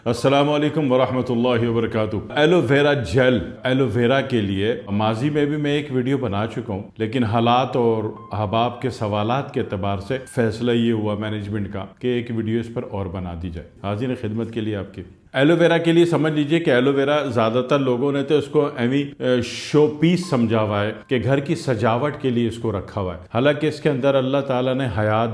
अस्सलामु अलैकुम वरहमतुल्लाहि वबरकातुहू। एलोवेरा जेल, एलोवेरा के लिए माजी में भी मैं एक वीडियो बना चुका हूँ, लेकिन हालात और अहबाब के सवालात के अतबार से फैसला ये हुआ मैनेजमेंट का कि एक वीडियो इस पर और बना दी जाए। हाजिर खिदमत के लिए आपकी। एलोवेरा के लिए समझ लीजिए कि एलोवेरा ज़्यादातर लोगों ने तो इसको एवी शो पीस समझा हुआ है कि घर की सजावट के लिए इसको रखा हुआ है। हालांकि इसके अंदर अल्लाह ताला ने हयात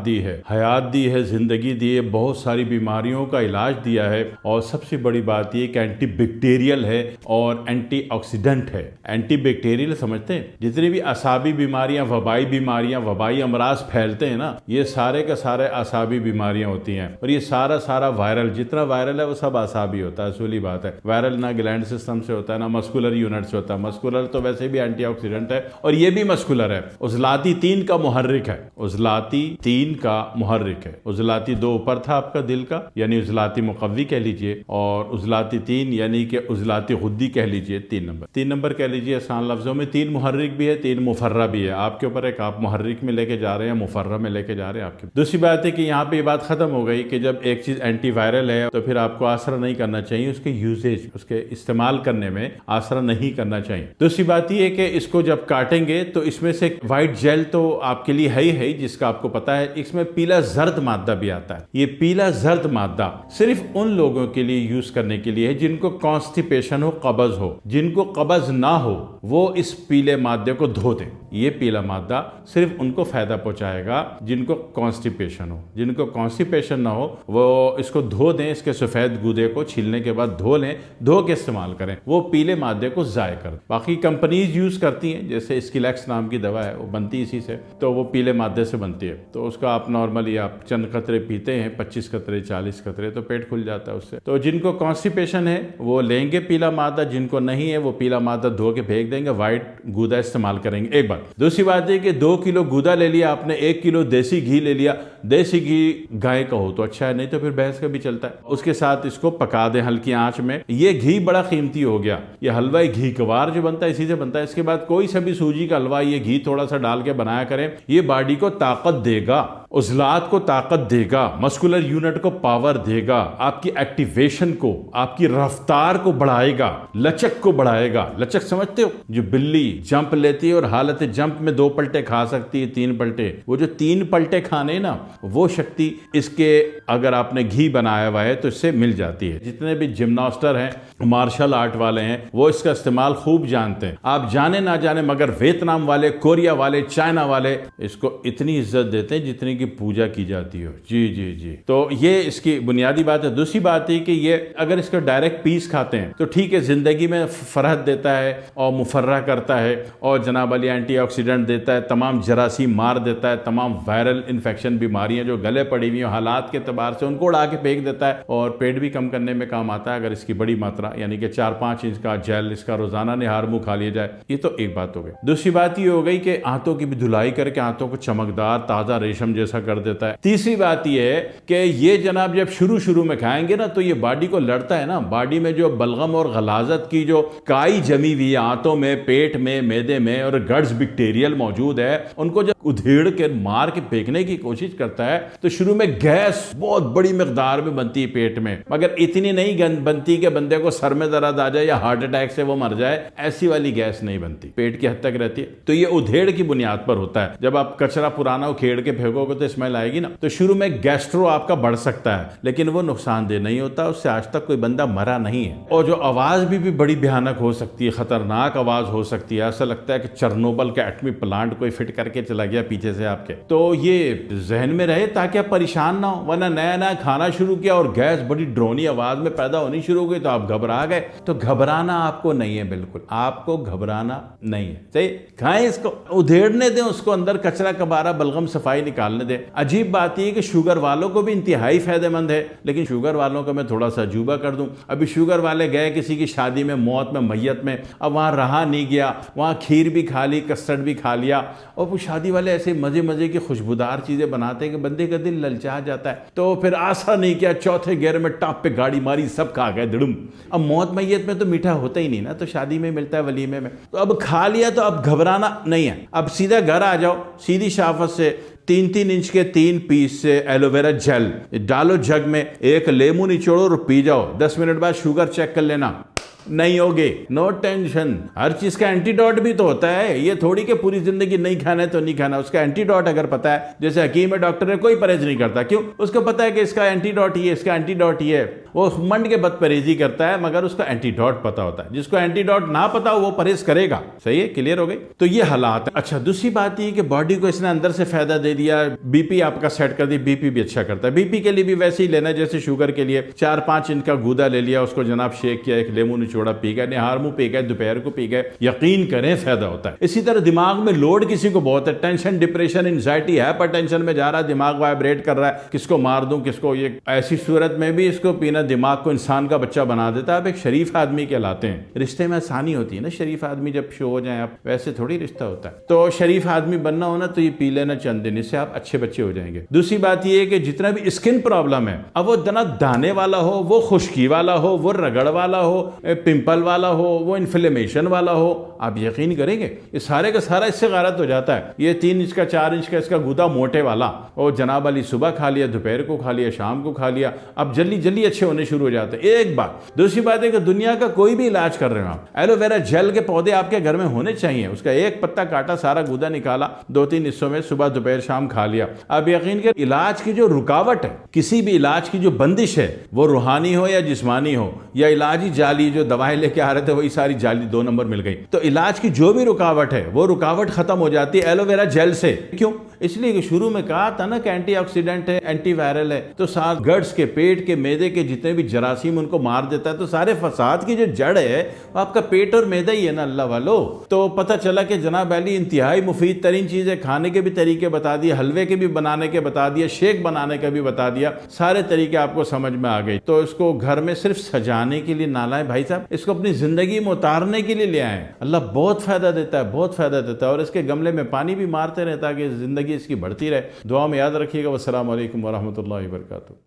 दी है, ज़िंदगी दी है, बहुत सारी बीमारियों का इलाज दिया है और सबसे बड़ी बात ये कि एंटी बैक्टीरियल है और एंटीऑक्सीडेंट है। एंटी बैक्टीरियल समझते हैं, जितनी भी असाबी बीमारियां, वबाई अमराज फैलते हैं ना, ये सारे का सारे असाबी बीमारियां होती हैं और ये सारा वायरल, जितना वायरल है वो सब असाबी होता है। असली बात है, वायरल ना ग्लैंड सिस्टम से होता है ना मस्कुलर यूनिट से होता है। मस्कुलर तो वैसे भी एंटीऑक्सीडेंट है और ये भी मस्कुलर है। उजलाती 3 का मुहर्रिक है, उजलाती 3 का मुहर्रिक है। उजलाती 2 ऊपर था आपका दिल का, यानी उजलाती मुकव्वी कह लीजिए, और उजलाती 3 यानी कि उजलाती गुद्दी कह लीजिए। 3 नंबर कह लीजिए। आसान लफ्जों में 3 मुहर्रिक भी है, 3 मुफर्रा भी है। आपके ऊपर एक आप मुहर्रिक में लेके जा रहे हैं, मुफर्रा में लेके जा रहे हैं आपके। दूसरी बात है कि यहाँ पे ये बात खत्म हो गई कि जब एक चीज एंटी वायरल है तो फिर आपको आसरा नहीं करना चाहिए, उसके यूजेज, उसके इस्तेमाल करने में आसरा नहीं करना चाहिए। दूसरी बात यह है कि इसको जब काटेंगे तो इसमें से व्हाइट जेल तो आपके लिए है ही, जिसका आपको पता है। इसमें पीला जर्द मादा भी आता है। ये पीला जर्द मादा सिर्फ उन लोगों के लिए यूज करने के लिए है जिनको कॉन्स्टिपेशन हो, कब्ज हो। जिनको कब्ज ना हो वो इस पीले मादे को धो दें। ये पीला मादा सिर्फ उनको फायदा पहुंचाएगा जिनको कॉन्स्टिपेशन हो। जिनको कॉन्स्टिपेशन ना हो वो इसको धो दें, इसके सफेद गूदे को छीलने के बाद धो लें, धो के इस्तेमाल करें, वो पीले मादे को जाय कर। बाकी कंपनीज यूज करती हैं, जैसे स्किलेक्स नाम की दवा है, वो बनती इसी से, तो वो पीले मादे से बनती है। तो उसका आप नॉर्मली आप चंद कतरे पीते हैं, 25 कतरे 40 कतरे, तो पेट खुल जाता है उससे। तो जिनको कॉन्स्टिपेशन है वो लेंगे पीला मादा, जिनको नहीं है वो पीला मादा धो के फेंक देंगे, व्हाइट गूदा इस्तेमाल करेंगे। एक बात। दूसरी बात है कि 2 किलो गूदा ले लिया आपने, 1 किलो देसी घी ले लिया। देसी घी गाय का हो तो अच्छा है, नहीं तो फिर भैंस का भी चलता है। उसके साथ इसको पका दें हल्की आंच में। ये घी बड़ा कीमती हो गया। ये हलवा घी कवार जो बनता है इसी से बनता है। इसके बाद कोई सा भी सूजी का हलवा ये घी थोड़ा सा डाल के बनाया करें। ये बॉडी को ताकत देगा, उजलात को ताकत देगा, मस्कुलर यूनिट को पावर देगा, आपकी एक्टिवेशन को, आपकी रफ्तार को बढ़ाएगा, लचक को बढ़ाएगा। लचक समझते हो, जो बिल्ली जंप लेती है और हालत जंप में 2 पलटे खा सकती है, 3 पलटे, वो जो 3 पलटे खाने ना, वो शक्ति इसके अगर आपने घी बनाया हुआ है तो इससे मिल जाती है। जितने भी जिम्नास्टर हैं, मार्शल आर्ट वाले हैं, वो इसका इस्तेमाल खूब जानते हैं। आप जाने ना जाने मगर वियतनाम वाले, कोरिया वाले, चाइना वाले इसको इतनी इज्जत देते हैं जितनी की पूजा की जाती हो। जी जी जी। तो ये इसकी बुनियादी बात है। दूसरी बात है कि ये अगर इसका डायरेक्ट पीस खाते हैं तो ठीक है, जिंदगी में फरहत देता है और मुफर्रा करता है और जनाब अली एंटीऑक्सीडेंट देता है, तमाम जरासीम मार देता है, तमाम वायरल इन्फेक्शन बीमारियां जो गले पड़ी हुई हालात के एतबार से उनको उड़ा के फेंक देता है और पेट भी कम करने में काम आता है अगर इसकी बड़ी मात्रा, यानी कि 4-5 इंच का जेल इसका रोजाना निहार मुंह खा लिया जाए। ये तो एक बात हो गई। दूसरी बात ये हो गई कि आंतों की भी धुलाई करके आंतों को चमकदार ताजा रेशम जैसा कर देता है। तीसरी बात यह है कि ये जनाब जब शुरू में खाएंगे ना तो ये बॉडी को लड़ता है ना, बॉडी में जो बलगम और गलाजत की जो काई जमी हुई है आंतों में, पेट में, मैदे में और गट्स बैक्टीरियल मौजूद है, उनको जब उधेड़ के मार के फेंकने की कोशिश करता है तो शुरू में गैस बहुत बड़ी मिकदार में बनती है पेट में, मगर इतनी नहीं बनती कि बंदे को सर में दर्द आ जाए या हार्ट अटैक से वो मर जाए। ऐसी वाली गैस नहीं बनती, पेट की हद तक रहती है। तो ये उधेड़ की बुनियाद पर होता है। जब आप कचरा पुराना उखेड़ के फेंकोगे तो स्मेल आएगी ना, तो शुरू में गैस्ट्रो आपका बढ़ सकता है, लेकिन वो नुकसानदेह नहीं होता। उससे आज तक कोई बंदा मरा नहीं है। और जो आवाज भी बड़ी भयानक हो सकती है, खतरनाक आवाज हो सकती है, ऐसा लगता है कि चेरनोबिल का एटमी प्लांट कोई फिट करके चला गया पीछे से आपके। तो ये जहन में रहे ताकि आप परेशान ना हो, वरना नया खाना शुरू किया और गैस बड़ी ड्रोनी आवाज में पैदा होनी शुरू हो गई तो आप घबरा गए। तो घबराना आपको नहीं है, बिल्कुल आपको घबराना नहीं है। सही, खाएं इसको, उधेड़ने दें उसको, अंदर कचरा कबारा बलगम सफाई निकालने दें। अजीब बात यह कि शुगर वालों को भी इंतहाई फायदेमंद है, लेकिन शुगर वालों का मैं थोड़ा सा अजूबा कर दूं। अभी शुगर वाले गए किसी की शादी में, मौत में, मैयत में, अब वहां रहा नहीं गया, वहां खीर भी खा ली, कस्टर्ड भी खा लिया, और वो शादी वाले ऐसे मजे की खुशबूदार चीजें बनाते हैं कि बंदे का दिल ललचा जाता है। तो फिर आशा नहीं किया, चौथे गियर में टॉप पे गाड़ी मारी, सब खा गए धड़ुम। अब मौत मैयत में तो मीठा होता ही नहीं ना, तो शादी में मिलता है, वलीमे में। तो अब खा लिया तो अब घबराना नहीं है। अब सीधा घर आ जाओ, सीधी शाफत से 3-3 इंच के 3 पीस से एलोवेरा जेल डालो जग में, एक लेमू निचोड़ो और पी जाओ। 10 मिनट बाद शुगर चेक कर लेना, नहीं होगे, नो टेंशन। हर चीज का एंटीडोट भी तो होता है, ये थोड़ी कि पूरी जिंदगी नहीं खाना है तो नहीं खाना। उसका एंटीडोट अगर पता है, जैसे हकीम है डॉक्टर है, कोई परहेज नहीं करता, क्यों? उसको पता है कि इसका एंटीडोट ये, इसका एंटीडोट ये। वो मंड के बद परहेजी करता है, मगर उसका एंटीडोट पता होता है। जिसको एंटीडोट ना पता हो वो परहेज करेगा। सही है, क्लियर हो गई? तो ये हालात है। अच्छा, दूसरी बात ये कि बॉडी को इसने अंदर से फायदा दे दिया, बीपी आपका सेट कर दी, बीपी भी अच्छा करता है। बीपी के लिए भी वैसे ही लेना जैसे शुगर के लिए। 4-5 इंच का गूदा ले लिया, उसको जनाब शेक किया, एक लेमू निचोड़ा पी गए, निहार मुंह पी गए, दोपहर को पी गए, यकीन करें फायदा होता है। इसी तरह दिमाग में लोड किसी को बहुत है, टेंशन, डिप्रेशन, एंजाइटी, हाइपरटेंशन में जा रहा है, दिमाग वाइब्रेट कर रहा है, किसको मार दूं, किसको ये, ऐसी सूरत में भी इसको पीना दिमाग को इंसान का बच्चा बना देता है। आप एक शरीफ आदमी कहलाते हैं। रिश्ते में आसानी होती है ना, शरीफ आदमी जब शो हो जाए, आप वैसे थोड़ी रिश्ता होता है। तो शरीफ आदमी बनना हो ना तो ये पी लेना चंद दिन, इससे आप अच्छे बच्चे हो जाएंगे। दूसरी बात ये है कि जितना भी स्किन प्रॉब्लम है, अब वो दाने वाला हो, वो खुश्की वाला हो, वो रगड़ वाला हो, पिंपल वाला हो, वो इन्फ्लेमेशन वाला हो, आप यकीन करेंगे ये सारे का सारा इससे गारत हो जाता है। ये 3 इंच का 4 इंच का इसका गूदा मोटे वाला, और जनाब वाली सुबह खा लिया, दोपहर को खा लिया, शाम को खा लिया, अब जल्दी जल्दी अच्छे होने शुरू हो जाते हैं। एक बात। दूसरी बात है कि दुनिया का कोई भी इलाज कर रहे हो आप, एलोवेरा जेल के पौधे आपके घर में होने चाहिए। उसका एक पत्ता काटा, सारा गूदा निकाला, 2-3 हिस्सों में, सुबह दोपहर शाम खा लिया। अब यकीन कर, इलाज की जो रुकावट है, किसी भी इलाज की जो बंदिश है, वो रूहानी हो या जिस्मानी हो, या इलाज ही जाली, जो दवाएं लेके आ रहे थे वही सारी जाली 2 नंबर मिल गई, तो इलाज की जो भी रुकावट है वो रुकावट खत्म हो जाती है एलोवेरा जेल से। क्यों? इसलिए कि शुरू में कहा था ना कि एंटीऑक्सीडेंट है, एंटीवायरल है, तो साथ गट्स के, पेट के, मैदे के जितने भी जरासीम उनको मार देता है। तो सारे फसाद की जो जड़ है वो आपका पेट और मैदा ही है ना अल्लाह वालो। तो पता चला कि जनाब अली इंतहाई मुफीद तरीन चीज़ें, खाने के भी तरीके बता दिए, हलवे के भी बनाने के बता दिए, शेक बनाने का भी बता दिया, सारे तरीके आपको समझ में आ गए। तो इसको घर में सिर्फ सजाने के लिए ना लाएं भाई साहब, इसको अपनी जिंदगी में उतारने के लिए ले आए। अल्लाह बहुत फायदा देता है, बहुत फायदा देता है। और इसके गमले में पानी भी मारते रहता है कि जिंदगी इसकी बढ़ती रहे। दुआ में याद रखिएगा। वस्सलामु अलैकुम वरहमतुल्लाहि वबरकातुहू।